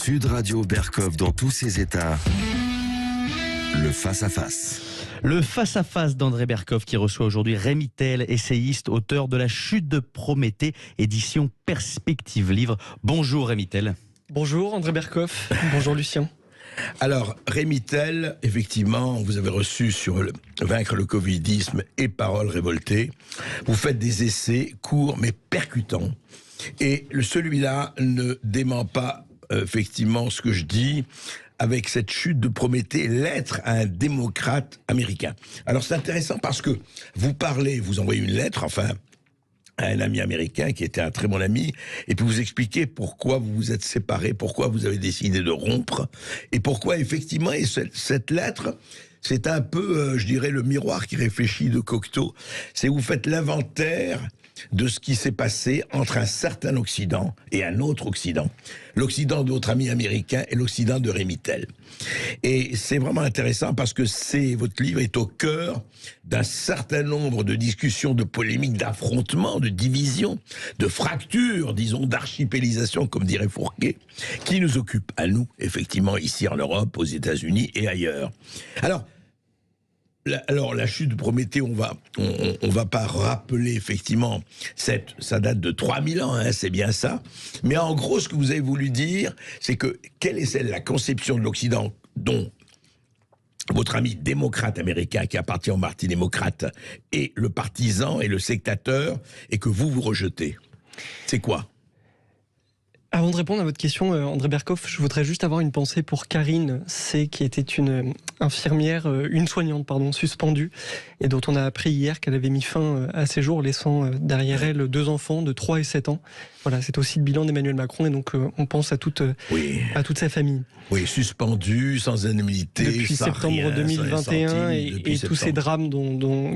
Sud Radio Berkov dans tous ses états. Le face-à-face. Le face-à-face d'André Berkov qui reçoit aujourd'hui Rémy Tel, essayiste, auteur de La chute de Prométhée, édition Perspective Livre. Bonjour Rémy Tel. Bonjour André Berkov, bonjour Lucien. Alors, Rémy Tel, effectivement, vous avez reçu sur Vaincre le Covidisme et Paroles révoltées. Vous faites des essais courts mais percutants. Et celui-là ne dément pas effectivement ce que je dis avec cette chute de Prométhée, lettre à un démocrate américain. Alors c'est intéressant parce que vous envoyez une lettre, enfin, à un ami américain qui était un très bon ami, et puis vous expliquez pourquoi vous vous êtes séparés, pourquoi vous avez décidé de rompre, et pourquoi effectivement, et cette lettre, c'est un peu, je dirais, le miroir qui réfléchit de Cocteau. C'est vous faites l'inventaire de ce qui s'est passé entre un certain Occident et un autre Occident. L'Occident de votre ami américain et l'Occident de Rémy Tel. Et c'est vraiment intéressant parce que votre livre est au cœur d'un certain nombre de discussions, de polémiques, d'affrontements, de divisions, de fractures, disons, d'archipélisation, comme dirait Fourquet, qui nous occupent à nous, effectivement, ici en Europe, aux États-Unis et ailleurs. Alors, la chute de Prométhée, on va pas rappeler effectivement, ça date de 3000 ans, hein, c'est bien ça. Mais en gros, ce que vous avez voulu dire, c'est que quelle est la conception de l'Occident dont votre ami démocrate américain qui appartient au parti démocrate est le partisan et le sectateur, et que vous rejetez. C'est quoi ? Avant de répondre à votre question, André Berkov, je voudrais juste avoir une pensée pour Karine C, qui était une soignante, suspendue, et dont on a appris hier qu'elle avait mis fin à ses jours, laissant derrière elle 2 enfants de 3 et 7 ans. Voilà, c'est aussi le bilan d'Emmanuel Macron, et donc on pense à toute sa famille. Oui, suspendue, sans indemnité, depuis sans septembre rien, 2021, et tous ces drames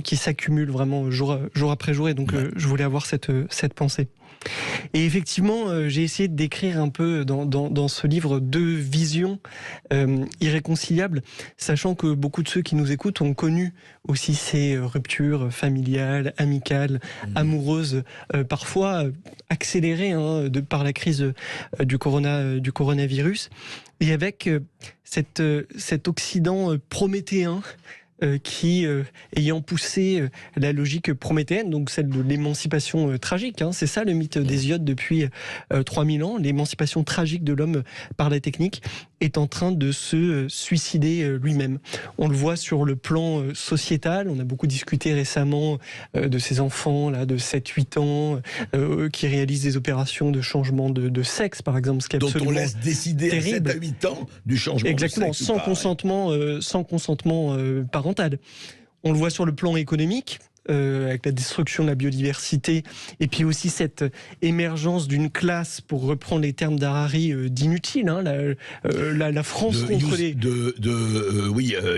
qui s'accumulent vraiment jour après jour, et donc je voulais avoir cette pensée. Et effectivement, j'ai essayé de décrire un peu dans ce livre 2 visions irréconciliables, sachant que beaucoup de ceux qui nous écoutent ont connu aussi ces ruptures familiales, amicales, amoureuses, parfois accélérées par la crise du coronavirus, et avec cet Occident prométhéen qui, ayant poussé la logique prométhéenne, donc celle de l'émancipation tragique, c'est ça le mythe d'Hésiode depuis 3000 ans, l'émancipation tragique de l'homme par la technique, est en train de se suicider lui-même. On le voit sur le plan sociétal, on a beaucoup discuté récemment de ces enfants là, de 7-8 ans qui réalisent des opérations de changement de sexe, par exemple, ce qui est dont absolument on laisse décider terrible. à 7 à 8 ans du changement Exactement, de sexe. sans consentement parental. On le voit sur le plan économique, avec la destruction de la biodiversité, et puis aussi cette émergence d'une classe, pour reprendre les termes d'Harari, d'inutile, la France contre les...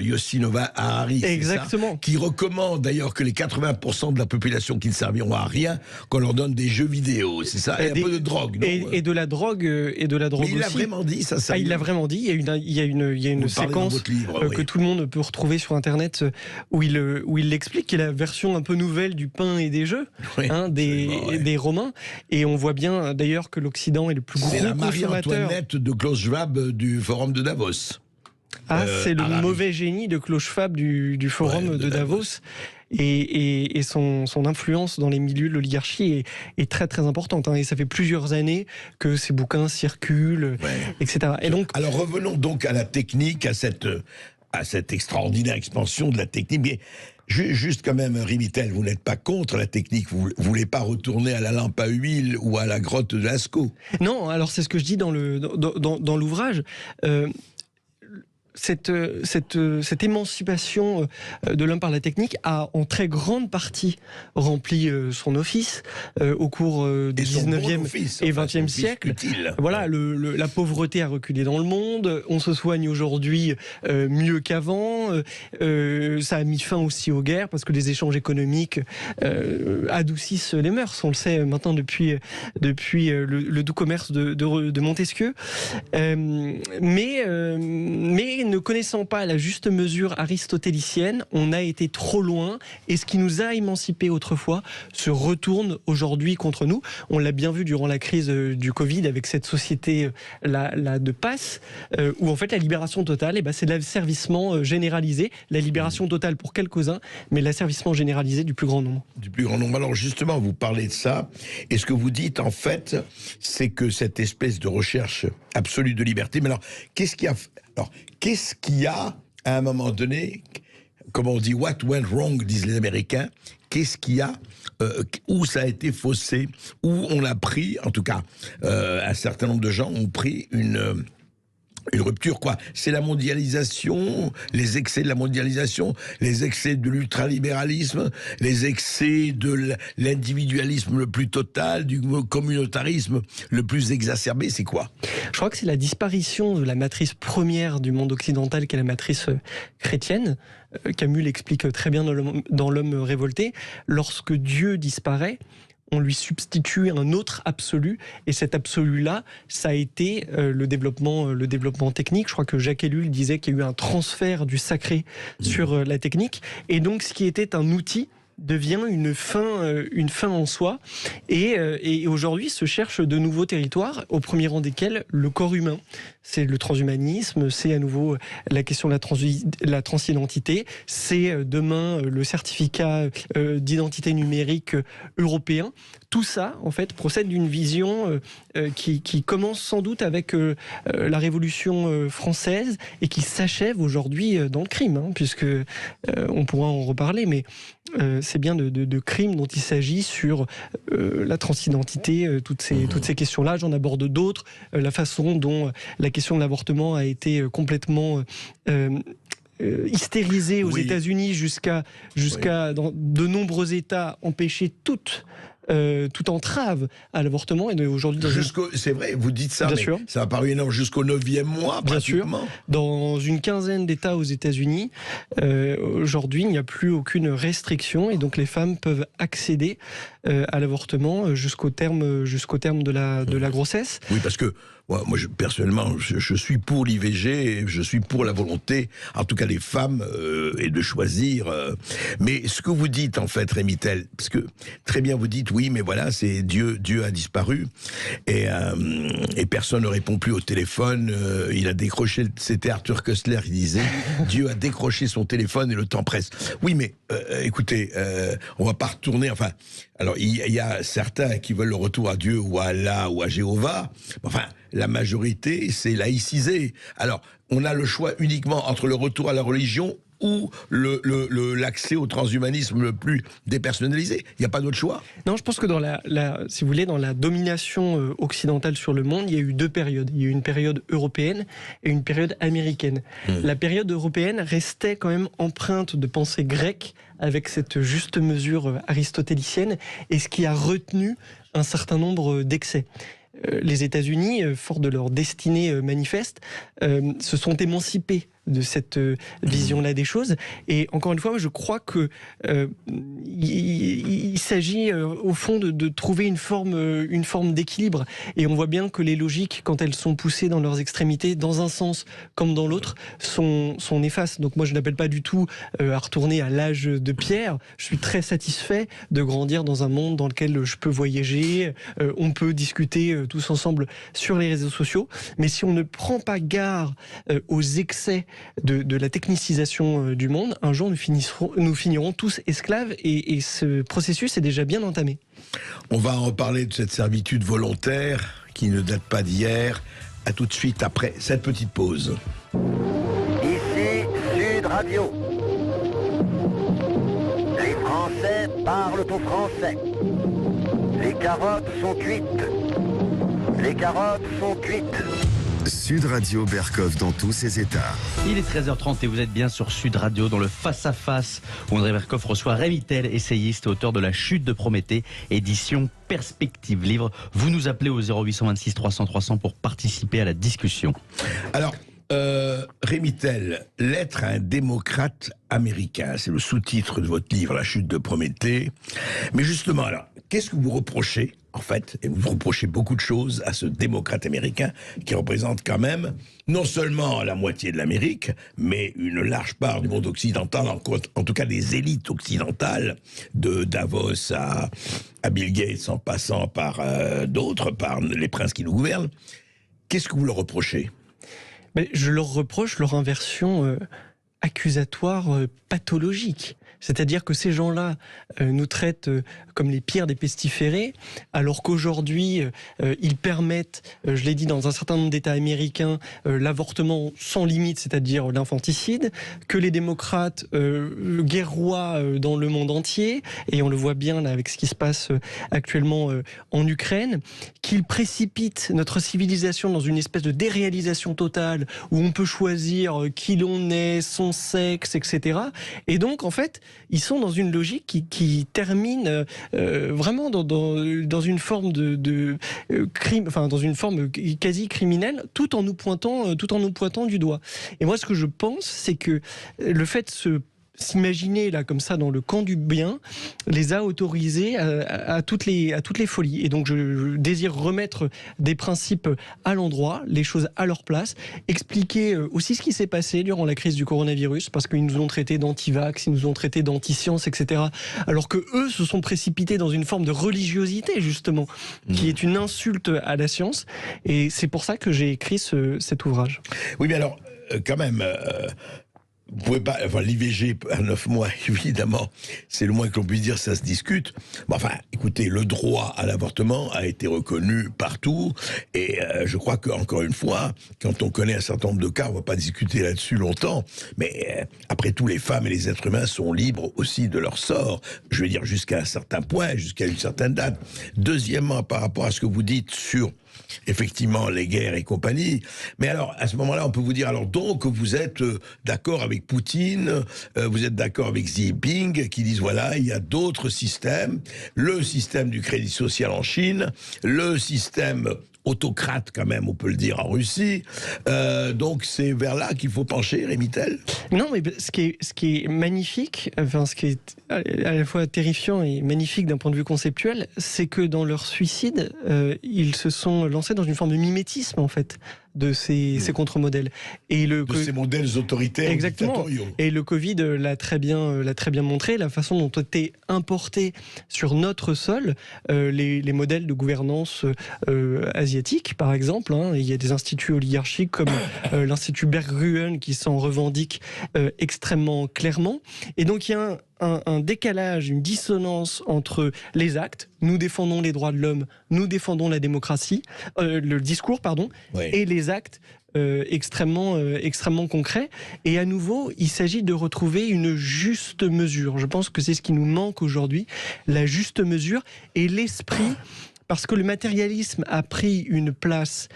Yoshinobu Harari, exactement, ça, qui recommande d'ailleurs que les 80% de la population qui ne serviront à rien, qu'on leur donne des jeux vidéo, c'est ça, et un peu de drogue. Et de la drogue, mais il aussi. l'a vraiment dit, ça. Il l'a vraiment dit. Il y a une séquence que tout le monde peut retrouver sur Internet où il l'explique, qui est la version un peu nouvelle du pain et des jeux, des Romains. Et on voit bien d'ailleurs que l'Occident est le plus gros consommateur. C'est la Marie-Antoinette de Klaus Schwab du Forum de Davos. C'est le mauvais génie de Klaus Schwab du Forum de Davos. Et son influence dans les milieux de l'oligarchie est très très importante. Et ça fait plusieurs années que ces bouquins circulent, etc. Et donc, alors revenons donc à la technique, à cette extraordinaire expansion de la technique. Mais juste quand même, Rémy Tel, vous n'êtes pas contre la technique, vous ne voulez pas retourner à la lampe à huile ou à la grotte de Lascaux. Non, alors c'est ce que je dis dans l'ouvrage. Cette émancipation de l'homme par la technique a en très grande partie rempli son office au cours du 19e et 20e siècle. Voilà, la pauvreté a reculé dans le monde, on se soigne aujourd'hui mieux qu'avant, ça a mis fin aussi aux guerres parce que les échanges économiques adoucissent les mœurs, on le sait maintenant depuis le doux commerce de Montesquieu. Mais ne connaissant pas la juste mesure aristotélicienne, on a été trop loin, et ce qui nous a émancipés autrefois se retourne aujourd'hui contre nous. On l'a bien vu durant la crise du Covid avec cette société de passe, où en fait la libération totale, c'est l'asservissement généralisé, la libération totale pour quelques-uns, mais l'asservissement généralisé du plus grand nombre. Du plus grand nombre. Alors justement, vous parlez de ça, et ce que vous dites en fait, c'est que cette espèce de recherche absolue de liberté, mais alors qu'est-ce qu'il y a à un moment donné, comme on dit, what went wrong, disent les Américains, qu'est-ce qu'il y a où ça a été faussé, où on a pris, en tout cas, un certain nombre de gens ont pris une rupture, quoi. C'est la mondialisation, les excès de la mondialisation, les excès de l'ultralibéralisme, les excès de l'individualisme le plus total, du communautarisme le plus exacerbé, c'est quoi? Je crois que c'est la disparition de la matrice première du monde occidental, qui est la matrice chrétienne. Camus l'explique très bien dans L'homme révolté. Lorsque Dieu disparaît, on lui substitue un autre absolu, et cet absolu-là, ça a été le développement technique. Je crois que Jacques Ellul disait qu'il y a eu un transfert du sacré sur la technique, et donc ce qui était un outil devient une fin en soi, et aujourd'hui se cherchent de nouveaux territoires, au premier rang desquels le corps humain. C'est le transhumanisme, c'est à nouveau la question de la transidentité, c'est demain le certificat d'identité numérique européen. Tout ça, en fait, procède d'une vision qui commence sans doute avec la Révolution française et qui s'achève aujourd'hui dans le crime, puisque on pourra en reparler, mais c'est bien de crimes dont il s'agit sur la transidentité, toutes ces questions-là. J'en aborde d'autres, la façon dont la question de l'avortement a été complètement hystérisée aux États-Unis jusqu'à dans de nombreux États empêcher toute entrave à l'avortement, et aujourd'hui c'est vrai, vous dites ça, bien mais sûr. Ça a paru énorme jusqu'au 9e mois, bien pratiquement. Sûr. Dans une quinzaine d'États aux États-Unis, aujourd'hui, il n'y a plus aucune restriction, et donc les femmes peuvent accéder à l'avortement jusqu'au terme de la grossesse. Oui, parce que moi, personnellement, je suis pour l'IVG, je suis pour la volonté, en tout cas des femmes, et de choisir. Mais ce que vous dites, en fait, Rémy Tel, parce que très bien vous dites, oui, mais voilà, c'est Dieu a disparu, et personne ne répond plus au téléphone. Il a décroché, c'était Arthur Koestler qui disait, Dieu a décroché son téléphone et le temps presse. Oui, mais écoutez, on va pas retourner, enfin, alors il y a certains qui veulent le retour à Dieu ou à Allah ou à Jéhovah, enfin, la majorité, c'est laïcisé. Alors, on a le choix uniquement entre le retour à la religion ou l'accès au transhumanisme le plus dépersonnalisé. Il n'y a pas d'autre choix. Non, je pense que si vous voulez, dans la domination occidentale sur le monde, il y a eu deux périodes. Il y a eu une période européenne et une période américaine. La période européenne restait quand même empreinte de pensée grecque, avec cette juste mesure aristotélicienne, et ce qui a retenu un certain nombre d'excès. Les États-Unis, forts de leur destinée manifeste, se sont émancipés de cette vision-là des choses. Et encore une fois, je crois que il s'agit au fond de trouver une forme d'équilibre. Et on voit bien que les logiques, quand elles sont poussées dans leurs extrémités, dans un sens comme dans l'autre, sont néfastes. Donc moi, je n'appelle pas du tout à retourner à l'âge de pierre. Je suis très satisfait de grandir dans un monde dans lequel je peux voyager, on peut discuter tous ensemble sur les réseaux sociaux. Mais si on ne prend pas garde aux excès de la technicisation du monde, un jour nous finirons tous esclaves, et ce processus est déjà bien entamé. On va en reparler de cette servitude volontaire qui ne date pas d'hier. À tout de suite après cette petite pause. Ici Sud Radio. Les Français parlent au français. Les carottes sont cuites. Les carottes sont cuites. Sud Radio Berkov dans tous ses états. Il est 13h30 et vous êtes bien sur Sud Radio dans le face-à-face où André Berkov reçoit Rémy Tel, essayiste, auteur de La Chute de Prométhée, édition Perspective Livre. Vous nous appelez au 0826 300 300 pour participer à la discussion. Alors, Rémy Tel, l'être un démocrate américain, c'est le sous-titre de votre livre La Chute de Prométhée. Mais justement, alors, qu'est-ce que vous reprochez en fait, et vous reprochez beaucoup de choses à ce démocrate américain qui représente quand même non seulement la moitié de l'Amérique, mais une large part du monde occidental, en tout cas des élites occidentales, de Davos à Bill Gates, en passant par d'autres, par les princes qui nous gouvernent. Qu'est-ce que vous leur reprochez ? Mais je leur reproche leur inversion accusatoire pathologique. C'est-à-dire que ces gens-là nous traitent comme les pires des pestiférés, alors qu'aujourd'hui, ils permettent, je l'ai dit, dans un certain nombre d'États américains, l'avortement sans limite, c'est-à-dire l'infanticide, que les démocrates guerroient dans le monde entier, et on le voit bien là, avec ce qui se passe actuellement en Ukraine, qu'ils précipitent notre civilisation dans une espèce de déréalisation totale, où on peut choisir qui l'on est, son sexe, etc. Et donc, en fait, ils sont dans une logique qui termine vraiment dans une forme de crime, enfin dans une forme quasi criminelle, tout en nous pointant du doigt. Et moi, ce que je pense, c'est que le fait de s'imaginer là comme ça dans le camp du bien les a autorisés à toutes les folies. Et donc je désire remettre des principes à l'endroit, les choses à leur place, expliquer aussi ce qui s'est passé durant la crise du coronavirus, parce qu'ils nous ont traités d'anti-vax, ils nous ont traités d'anti-science, etc. Alors que eux se sont précipités dans une forme de religiosité justement, qui est une insulte à la science. Et c'est pour ça que j'ai écrit cet ouvrage. Oui, mais alors quand même. Vous pouvez pas, enfin, l'IVG à 9 mois, évidemment, c'est le moins que l'on puisse dire, ça se discute. Bon, enfin, écoutez, le droit à l'avortement a été reconnu partout, et je crois qu'encore une fois, quand on connaît un certain nombre de cas, on va pas discuter là-dessus longtemps, mais après tout, les femmes et les êtres humains sont libres aussi de leur sort, je veux dire jusqu'à un certain point, jusqu'à une certaine date. Deuxièmement, par rapport à ce que vous dites sur effectivement les guerres et compagnie, mais alors à ce moment-là on peut vous dire alors donc vous êtes d'accord avec Poutine, vous êtes d'accord avec Xi Jinping qui disent voilà il y a d'autres systèmes, le système du crédit social en Chine, le système autocrate quand même, on peut le dire, en Russie. Donc c'est vers là qu'il faut pencher, Rémy Tell ? Non, mais ce qui est magnifique, enfin ce qui est à la fois terrifiant et magnifique d'un point de vue conceptuel, c'est que dans leur suicide, ils se sont lancés dans une forme de mimétisme en fait de ces contre-modèles. Et ces modèles autoritaires. Exactement. Et le Covid l'a très bien montré, la façon dont ont été importés sur notre sol les modèles de gouvernance asiatique, par exemple. Il y a des instituts oligarchiques comme l'Institut Berggruen qui s'en revendique extrêmement clairement. Et donc il y a un décalage, une dissonance entre les actes, nous défendons les droits de l'homme, nous défendons la démocratie, le discours, pardon, oui. Et les actes extrêmement concrets. Et à nouveau, il s'agit de retrouver une juste mesure. Je pense que c'est ce qui nous manque aujourd'hui, la juste mesure et l'esprit. Parce que le matérialisme a pris une place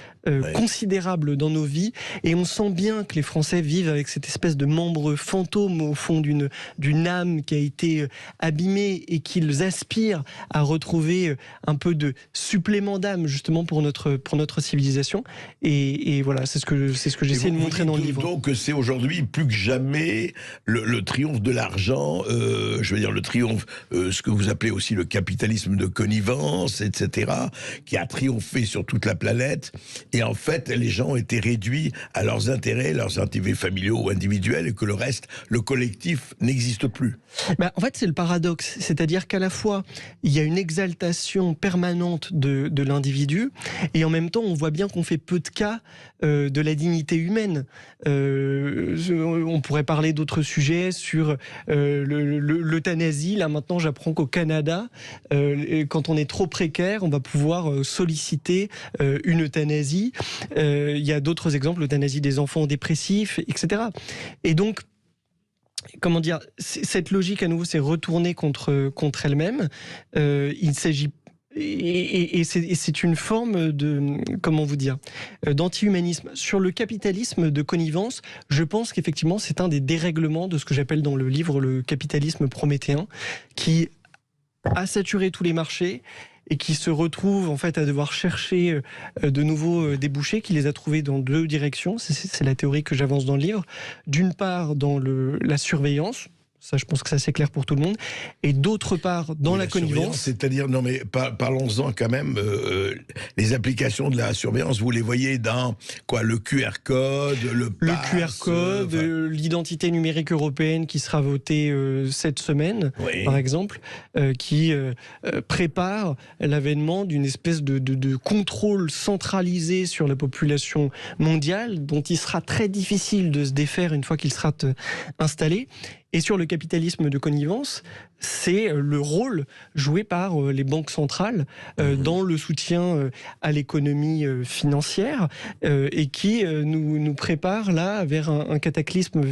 considérable dans nos vies, et on sent bien que les Français vivent avec cette espèce de membre fantôme au fond d'une âme qui a été abîmée, et qu'ils aspirent à retrouver un peu de supplément d'âme justement pour notre civilisation. Et voilà, c'est ce que j'essaie de montrer dans le livre. Donc c'est aujourd'hui plus que jamais le triomphe de l'argent, je veux dire le triomphe, ce que vous appelez aussi le capitalisme de connivence, etc., qui a triomphé sur toute la planète. Et en fait, les gens ont été réduits à leurs intérêts familiaux ou individuels, et que le reste, le collectif, n'existe plus. En fait, c'est le paradoxe. C'est-à-dire qu'à la fois, il y a une exaltation permanente de l'individu, et en même temps, on voit bien qu'on fait peu de cas de la dignité humaine. On pourrait parler d'autres sujets sur l'euthanasie. Là, maintenant, j'apprends qu'au Canada, quand on est trop précaire, on va pouvoir solliciter une euthanasie. Il y a d'autres exemples, l'euthanasie des enfants dépressifs, etc. Et donc, comment dire, cette logique à nouveau s'est retournée contre elle-même. Il s'agit et c'est une forme de, comment vous dire, d'anti-humanisme. Sur le capitalisme de connivence, je pense qu'effectivement c'est un des dérèglements de ce que j'appelle dans le livre le capitalisme prométhéen, qui a saturé tous les marchés et qui se retrouve en fait à devoir chercher de nouveaux débouchés, qui les a trouvés dans deux directions. C'est la théorie que j'avance dans le livre. D'une part, dans la surveillance, Ça, je pense que ça c'est clair pour tout le monde. Et d'autre part, dans la connivence... C'est-à-dire, non mais parlons-en quand même, les applications de la surveillance, vous les voyez dans quoi, le QR code, le pass, l'identité numérique européenne qui sera votée cette semaine, par exemple, qui prépare l'avènement d'une espèce de contrôle centralisé sur la population mondiale, dont il sera très difficile de se défaire une fois qu'il sera installé. Et sur le capitalisme de connivence, c'est le rôle joué par les banques centrales dans le soutien à l'économie financière et qui nous prépare là vers un cataclysme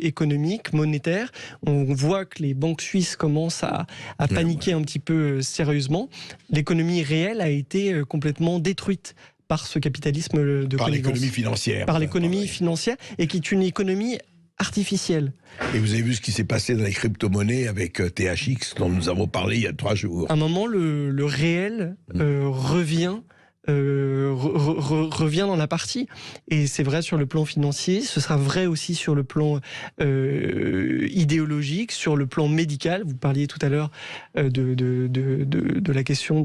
économique, monétaire. On voit que les banques suisses commencent à paniquer un petit peu sérieusement. L'économie réelle a été complètement détruite par ce capitalisme de connivence. Par l'économie financière. Par l'économie financière, et qui est une économie artificielle. Et vous avez vu ce qui s'est passé dans les crypto-monnaies avec THX, dont nous avons parlé il y a 3 jours. À un moment, le réel revient dans la partie. Et c'est vrai sur le plan financier, ce sera vrai aussi sur le plan idéologique, sur le plan médical. Vous parliez tout à l'heure de la question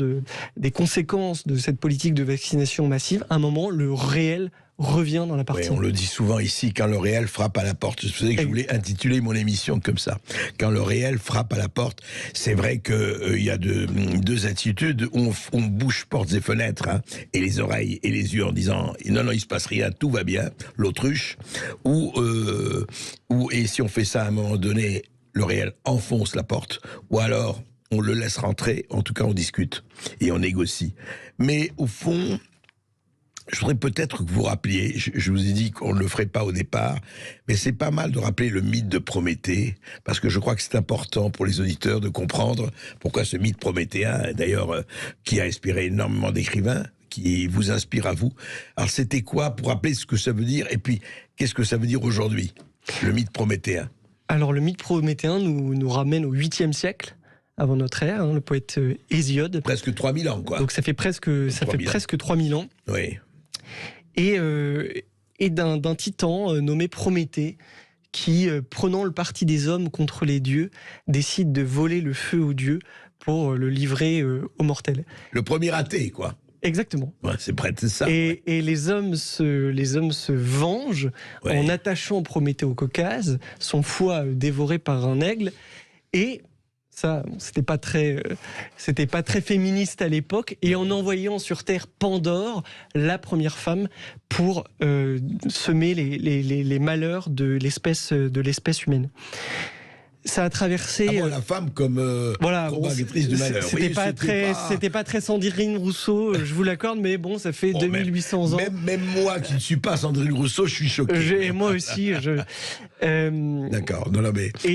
des conséquences de cette politique de vaccination massive. À un moment, le réel revient dans la partie. Oui, on le dit souvent ici, quand le réel frappe à la porte. Je sais que je voulais intituler mon émission comme ça. Quand le réel frappe à la porte, c'est vrai qu'il y a deux attitudes. On bouche portes et fenêtres, et les oreilles et les yeux en disant « Non, il se passe rien, tout va bien », l'autruche. Et si on fait ça à un moment donné, le réel enfonce la porte. Ou alors, on le laisse rentrer, en tout cas on discute et on négocie. Mais au fond... Je voudrais peut-être que vous rappeliez, je vous ai dit qu'on ne le ferait pas au départ, mais c'est pas mal de rappeler le mythe de Prométhée, parce que je crois que c'est important pour les auditeurs de comprendre pourquoi ce mythe prométhéen, d'ailleurs, qui a inspiré énormément d'écrivains, qui vous inspire à vous. Alors c'était quoi, pour rappeler ce que ça veut dire, et puis qu'est-ce que ça veut dire aujourd'hui, le mythe prométhéen? Alors le mythe prométhéen nous ramène au 8e siècle, avant notre ère, le poète Hésiode. Presque 3000 ans, quoi. Donc ça fait presque 3000 ans. Oui. Et d'un titan nommé Prométhée, qui, prenant le parti des hommes contre les dieux, décide de voler le feu aux dieux pour le livrer aux mortels. Le premier athée, quoi. Exactement. Ouais, c'est prêt, c'est ça. Et les hommes se vengent en attachant Prométhée au Caucase, son foie dévoré par un aigle, et... Ça, c'était pas très féministe à l'époque, et en envoyant sur Terre Pandore, la première femme, pour semer les malheurs de l'espèce humaine. Ça a traversé... la femme comme propagatrice du malheur. C'était pas très Sandrine Rousseau, je vous l'accorde, mais bon, ça fait 2800 ans. Même moi qui ne suis pas Sandrine Rousseau, je suis choqué. Moi aussi. D'accord.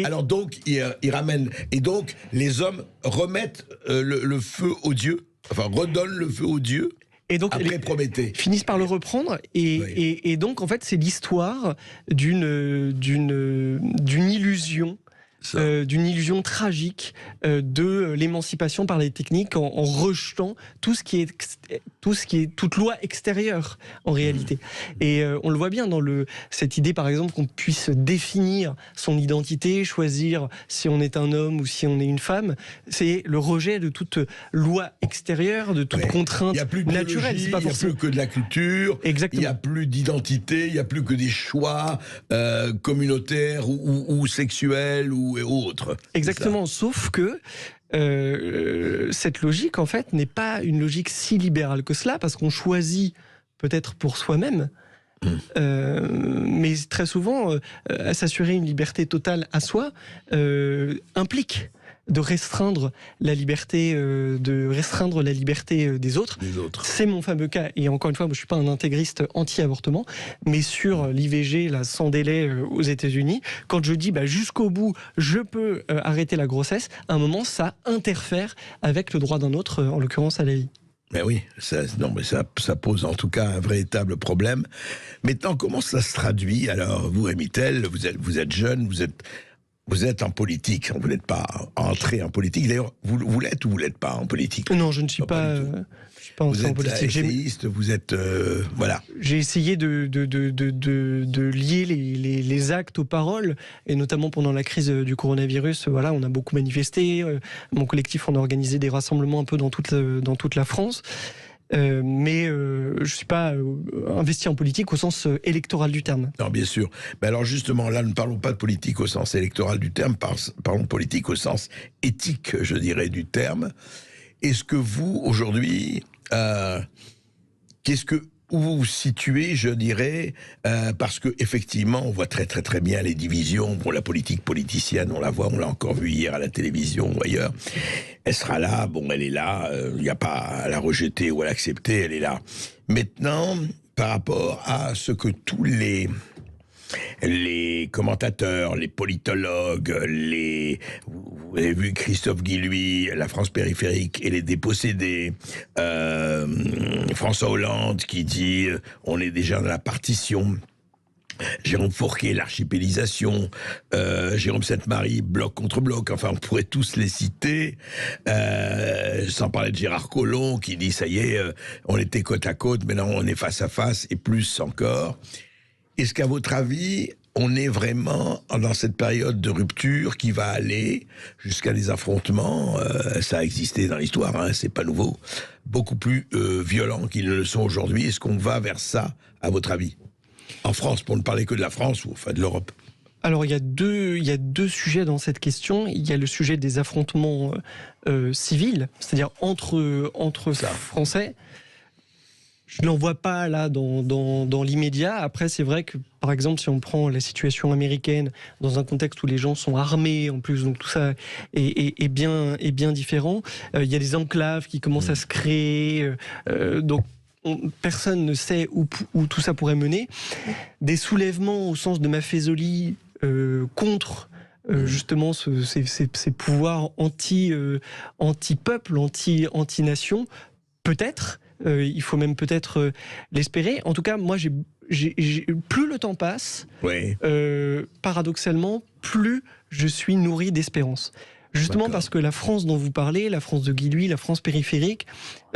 Alors donc, il ramène... Et donc, les hommes remettent le feu aux dieux, enfin, redonnent le feu aux dieux. Et donc, après Prométhée. Finissent par le reprendre, et donc, en fait, c'est l'histoire d'une illusion. D'une illusion tragique de l'émancipation par les techniques, en rejetant toute loi extérieure en réalité. Et on le voit bien dans cette idée, par exemple, qu'on puisse définir son identité, choisir si on est un homme ou si on est une femme. C'est le rejet de toute loi extérieure, de toute contrainte naturelle. Il n'y a plus que de la culture. Exactement. Il n'y a plus d'identité, il n'y a plus que des choix communautaires ou sexuels et autres. Exactement, sauf que cette logique, en fait, n'est pas une logique si libérale que cela, parce qu'on choisit peut-être pour soi-même, mais très souvent, s'assurer une liberté totale à soi implique de restreindre la liberté, des autres. C'est mon fameux cas. Et encore une fois, moi, je suis pas un intégriste anti-avortement, mais sur l'IVG, là, sans délai aux États-Unis, quand je dis jusqu'au bout, je peux arrêter la grossesse, à un moment, ça interfère avec le droit d'un autre, en l'occurrence à la vie. Mais oui, ça pose en tout cas un véritable problème. Maintenant, comment ça se traduit? Alors, vous, Rémy Tel, vous êtes jeune, vous êtes en politique, vous n'êtes pas entré en politique. D'ailleurs, vous l'êtes ou vous l'êtes pas en politique? Non, je ne suis pas suis pas entré en politique. Essayiste, vous êtes voilà. J'ai essayé de lier les actes aux paroles, et notamment pendant la crise du coronavirus. Voilà, on a beaucoup manifesté. Mon collectif, on a organisé des rassemblements un peu dans toute la France. Mais je suis pas investi en politique au sens électoral du terme. Non, bien sûr. Mais alors justement, là, ne parlons pas de politique au sens électoral du terme, parlons politique au sens éthique, je dirais, du terme. Est-ce que vous, aujourd'hui, où vous vous situez, je dirais, parce que effectivement, on voit très très très bien les divisions. Bon, la politique politicienne, on la voit, on l'a encore vu hier à la télévision ou ailleurs. Elle sera là, bon, elle est là, il n'y a pas à la rejeter ou à l'accepter, elle est là. Maintenant, par rapport à ce que tous les commentateurs, les politologues, vous avez vu Christophe Guilluy, La France périphérique et les dépossédés, François Hollande qui dit on est déjà dans la partition, Jérôme Fourquet, l'archipélisation, Jérôme Sainte-Marie, bloc contre bloc, enfin on pourrait tous les citer, sans parler de Gérard Collomb qui dit ça y est, on était côte à côte, maintenant on est face à face et plus encore. Est-ce qu'à votre avis, on est vraiment dans cette période de rupture qui va aller jusqu'à des affrontements, ça a existé dans l'histoire, hein, c'est pas nouveau, beaucoup plus violents qu'ils ne le sont aujourd'hui. Est-ce qu'on va vers ça, à votre avis? En France, pour ne parler que de la France ou enfin de l'Europe. Alors il y a deux sujets dans cette question. Il y a le sujet des affrontements civils, c'est-à-dire entre Français. Je ne l'en vois pas là dans l'immédiat. Après, c'est vrai que, par exemple, si on prend la situation américaine, dans un contexte où les gens sont armés, en plus, donc tout ça est bien différent. Il y a des enclaves qui commencent à se créer. Donc, personne ne sait où tout ça pourrait mener. Des soulèvements au sens de Maffezoli contre justement ces pouvoirs anti-peuple, anti-nation, peut-être. Il faut même peut-être l'espérer. En tout cas, moi, plus le temps passe, paradoxalement, plus je suis nourri d'espérance. Justement parce que la France dont vous parlez, la France de Guilluy, la France périphérique,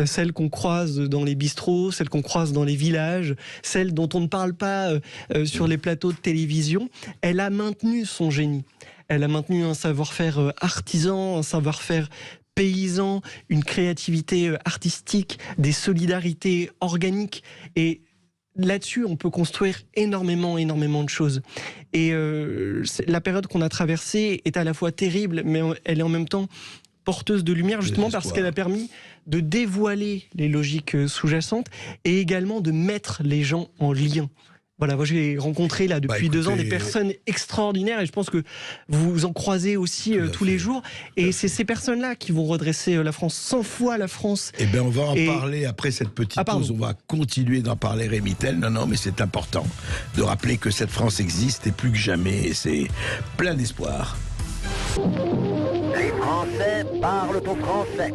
celle qu'on croise dans les bistrots, celle qu'on croise dans les villages, celle dont on ne parle pas sur les plateaux de télévision, elle a maintenu son génie. Elle a maintenu un savoir-faire artisan, un savoir-faire paysan, une créativité artistique, des solidarités organiques. Et là-dessus, on peut construire énormément de choses. Et la période qu'on a traversée est à la fois terrible, mais elle est en même temps porteuse de lumière, justement parce qu'elle a permis de dévoiler les logiques sous-jacentes et également de mettre les gens en lien. Voilà, moi j'ai rencontré là depuis 2 ans des personnes extraordinaires et je pense que vous en croisez aussi tous les jours. Et c'est ces personnes-là qui vont redresser la France 100 fois la France. Eh bien, on va en parler après cette petite pause. On va continuer d'en parler, Rémy Tel. Non, mais c'est important de rappeler que cette France existe et plus que jamais. Et c'est plein d'espoir. Les Français parlent au français.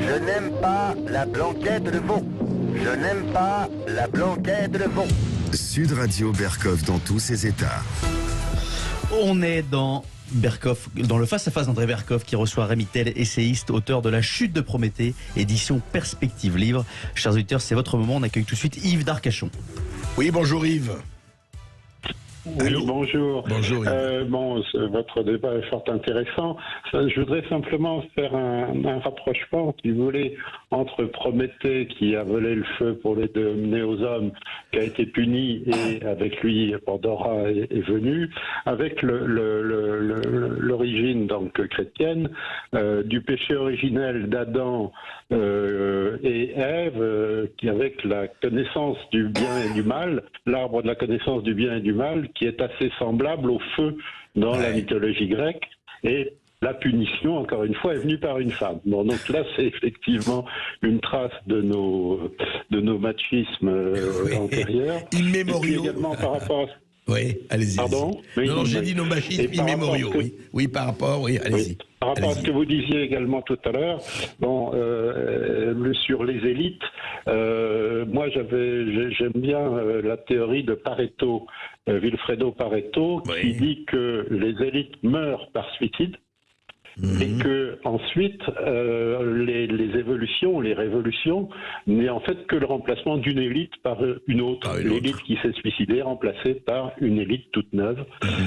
Je n'aime pas la blanquette de veau. Je n'aime pas la blanquette de veau. Sud Radio Berkoff dans tous ses états. On est dans Berkoff, dans le face-à-face d'André Berkoff qui reçoit Rémy Tel, essayiste, auteur de La Chute de Prométhée, édition Perspective Livre. Chers auditeurs, c'est votre moment. On accueille tout de suite Yves d'Arcachon. Oui, bonjour Yves. Oui, allô. Bonjour. Bonjour. Votre débat est fort intéressant. Je voudrais simplement faire un rapprochement, si vous voulez, entre Prométhée qui a volé le feu pour les donner aux hommes, qui a été puni, et avec lui Pandora est venue, avec l'origine donc chrétienne du péché originel d'Adam et Ève, qui avec la connaissance du bien et du mal, l'arbre de la connaissance du bien et du mal, qui est assez semblable au feu dans la mythologie grecque, et la punition, encore une fois, est venue par une femme. Bon, donc là, c'est effectivement une trace de nos machismes antérieurs. Immémoriaux. Et également par rapport à... Oui, allez-y. Pardon? Non, j'ai dit nos machismes immémoriaux. Oui, par rapport, allez-y. Oui. Par rapport à ce que vous disiez également tout à l'heure, sur les élites, moi j'aime bien la théorie de Pareto, Vilfredo Pareto, qui dit que les élites meurent par suicide et que ensuite les évolutions, les révolutions n'est en fait que le remplacement d'une élite par une autre. L'élite qui s'est suicidée remplacée par une élite toute neuve.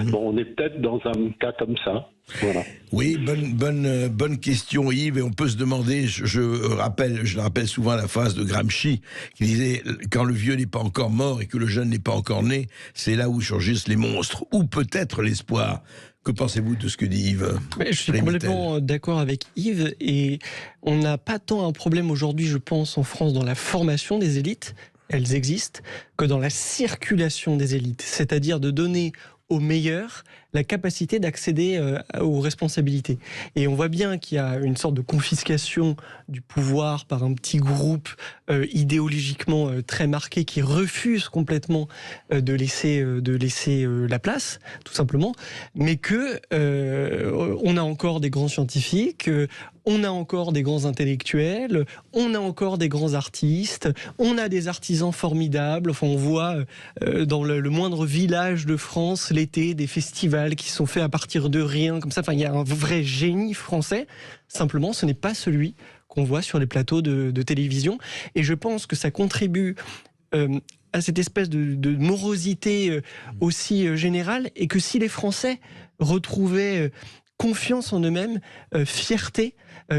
Bon, on est peut-être dans un cas comme ça. Voilà. Oui, bonne question, Yves. Et on peut se demander, je rappelle souvent la phrase de Gramsci qui disait « Quand le vieux n'est pas encore mort et que le jeune n'est pas encore né, c'est là où surgissent les monstres. » Ou peut-être l'espoir. Que pensez-vous de ce que dit Yves? Je suis complètement d'accord avec Yves. Et on n'a pas tant un problème aujourd'hui, je pense, en France, dans la formation des élites, elles existent, que dans la circulation des élites. C'est-à-dire de donner aux meilleurs la capacité d'accéder aux responsabilités. Et on voit bien qu'il y a une sorte de confiscation du pouvoir par un petit groupe idéologiquement très marqué qui refuse complètement de laisser la place, tout simplement, mais que on a encore des grands scientifiques, on a encore des grands intellectuels, on a encore des grands artistes, on a des artisans formidables. Enfin, on voit dans le moindre village de France l'été des festivals qui sont faits à partir de rien, comme ça. Enfin, il y a un vrai génie français. Simplement, ce n'est pas celui qu'on voit sur les plateaux de télévision. Et je pense que ça contribue à cette espèce de morosité aussi générale, et que si les Français retrouvaient confiance en eux-mêmes, fierté,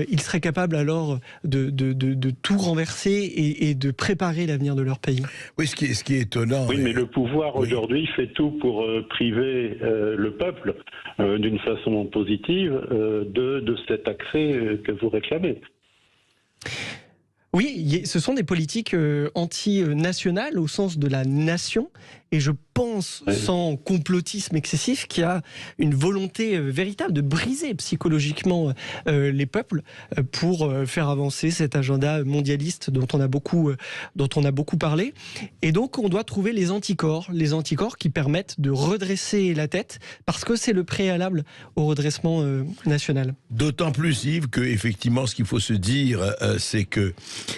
ils seraient capables alors de tout renverser et de préparer l'avenir de leur pays. Oui, ce qui est étonnant. Oui, mais le pouvoir aujourd'hui fait tout pour priver le peuple d'une façon positive de cet accès que vous réclamez. Oui, ce sont des politiques anti-nationales au sens de la nation. Et je pense, sans complotisme excessif, qu'il y a une volonté véritable de briser psychologiquement les peuples pour faire avancer cet agenda mondialiste dont on a beaucoup parlé. Et donc, on doit trouver les anticorps qui permettent de redresser la tête, parce que c'est le préalable au redressement national. D'autant plus, Yves, que effectivement, ce qu'il faut se dire, c'est que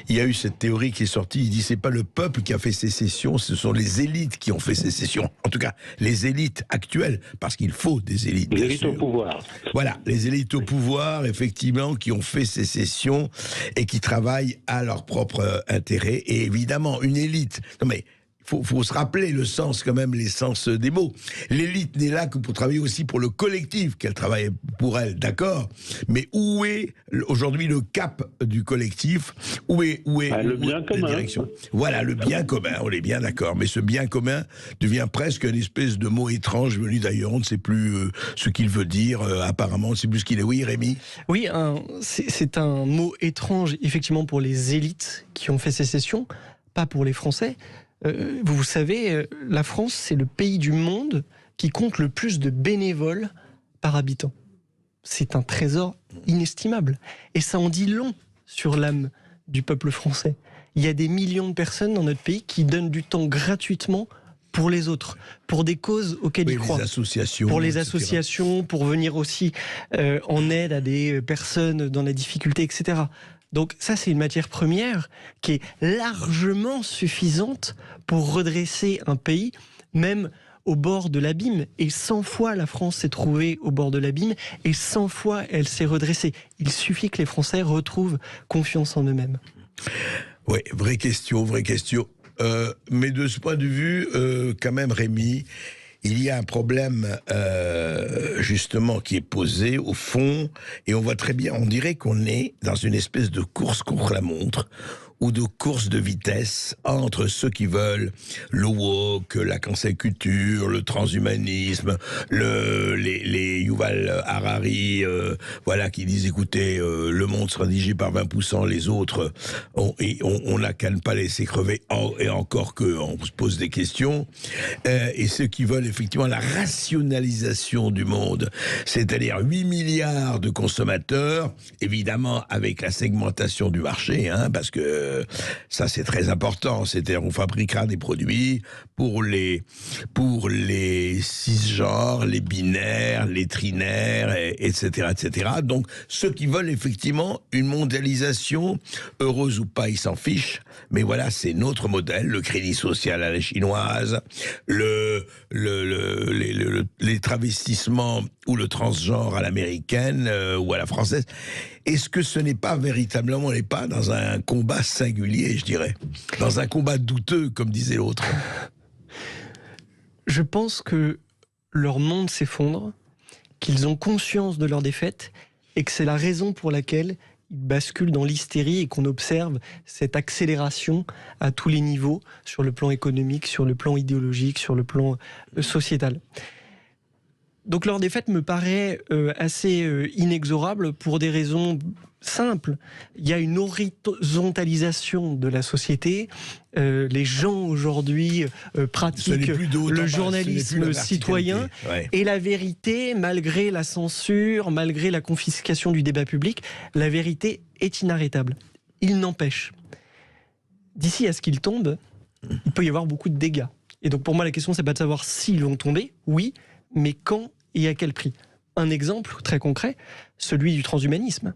il y a eu cette théorie qui est sortie. Il dit c'est pas le peuple qui a fait sécession, ce sont les élites qui ont fait sécession. En tout cas, les élites actuelles, parce qu'il faut des élites. Les élites au pouvoir. Voilà, les élites au pouvoir, effectivement, qui ont fait sécession et qui travaillent à leur propre intérêt. Et évidemment, une élite. Non mais. Faut se rappeler le sens, quand même, l'essence des mots. L'élite n'est là que pour travailler aussi pour le collectif, qu'elle travaille pour elle, d'accord. Mais où est aujourd'hui le cap du collectif? Où est le bien commun. La direction? Voilà, le bien commun, on est bien d'accord. Mais ce bien commun devient presque une espèce de mot étrange venu d'ailleurs. On ne sait plus ce qu'il veut dire, apparemment. On ne sait plus ce qu'il est. Oui, Rémi? Oui, c'est un mot étrange, effectivement, pour les élites qui ont fait sécession, pas pour les Français. Vous savez, la France, c'est le pays du monde qui compte le plus de bénévoles par habitant. C'est un trésor inestimable. Et ça en dit long sur l'âme du peuple français. Il y a des millions de personnes dans notre pays qui donnent du temps gratuitement pour les autres, pour des causes auxquelles ils croient. Pour les associations, pour venir aussi en aide à des personnes dans la difficulté, etc. Donc ça, c'est une matière première qui est largement suffisante pour redresser un pays, même au bord de l'abîme. Et 100 fois, la France s'est trouvée au bord de l'abîme, et 100 fois, elle s'est redressée. Il suffit que les Français retrouvent confiance en eux-mêmes. Oui, vraie question. Mais de ce point de vue, quand même, Rémi, il y a un problème justement qui est posé au fond, et on voit très bien, on dirait qu'on est dans une espèce de course contre la montre, ou de course de vitesse entre ceux qui veulent le woke, la cancel culture, le transhumanisme, les Yuval Harari, voilà, qui disent écoutez, le monde sera dirigé par 20%, les autres, on n'a qu'à ne pas laisser crever, et encore qu'on se pose des questions, et ceux qui veulent effectivement la rationalisation du monde, c'est-à-dire 8 milliards de consommateurs, évidemment avec la segmentation du marché, parce que ça c'est très important. C'est-à-dire on fabriquera des produits pour les cisgenres, les binaires, les trinaires, etc., etc. Donc ceux qui veulent effectivement une mondialisation, heureuse ou pas, ils s'en fichent. Mais voilà, c'est notre modèle, le crédit social à la chinoise, les travestissements ou le transgenre à l'américaine ou à la française. Est-ce que ce n'est pas véritablement, dans un combat singulier, je dirais, dans un combat douteux, comme disait l'autre? Je pense que leur monde s'effondre, qu'ils ont conscience de leur défaite et que c'est la raison pour laquelle ils basculent dans l'hystérie et qu'on observe cette accélération à tous les niveaux, sur le plan économique, sur le plan idéologique, sur le plan sociétal. Donc leur défaite me paraît assez inexorable pour des raisons simples. Il y a une horizontalisation de la société. Les gens aujourd'hui pratiquent le journalisme citoyen. Ouais. Et la vérité, malgré la censure, malgré la confiscation du débat public, la vérité est inarrêtable. Il n'empêche, d'ici à ce qu'il tombe, il peut y avoir beaucoup de dégâts. Et donc pour moi, la question, c'est pas de savoir s'ils vont tomber, oui, mais quand et à quel prix. Un exemple très concret, celui du transhumanisme.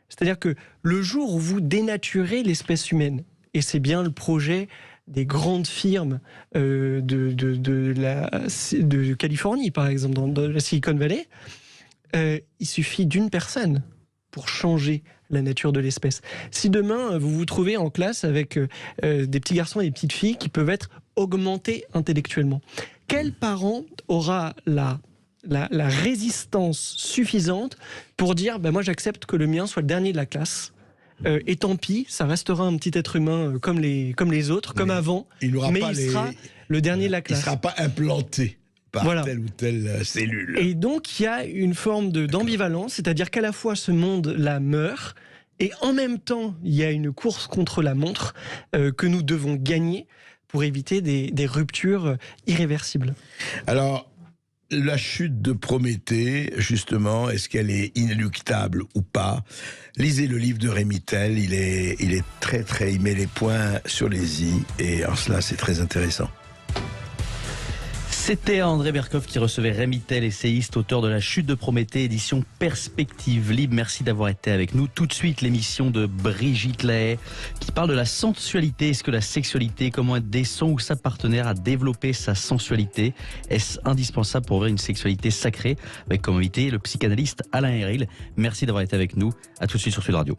C'est-à-dire que le jour où vous dénaturez l'espèce humaine, et c'est bien le projet des grandes firmes de Californie, par exemple, dans la Silicon Valley, il suffit d'une personne pour changer la nature de l'espèce. Si demain, vous vous trouvez en classe avec des petits garçons et des petites filles qui peuvent être augmentés intellectuellement, quel parent aura la résistance suffisante pour dire moi j'accepte que le mien soit le dernier de la classe et tant pis, ça restera un petit être humain comme les autres, comme avant, mais il sera le dernier de la classe. Il ne sera pas implanté par telle ou telle cellule. Et donc il y a une forme d'ambivalence, c'est-à-dire qu'à la fois ce monde-là meurt et en même temps il y a une course contre la montre que nous devons gagner pour éviter des ruptures irréversibles. Alors, la chute de Prométhée, justement, est-ce qu'elle est inéluctable ou pas? Lisez le livre de Rémy Tell, il est très très, il met les points sur les i, et en cela c'est très intéressant. C'était André Berkoff qui recevait Rémy Tell, essayiste, auteur de La Chute de Prométhée, édition Perspective Libre. Merci d'avoir été avec nous. Tout de suite, l'émission de Brigitte Lahaye qui parle de la sensualité. Est-ce que la sexualité, comment aider son ou sa partenaire à développer sa sensualité? Est-ce indispensable pour ouvrir une sexualité sacrée? Avec comme invité le psychanalyste Alain Héril. Merci d'avoir été avec nous. À tout de suite sur Sud Radio.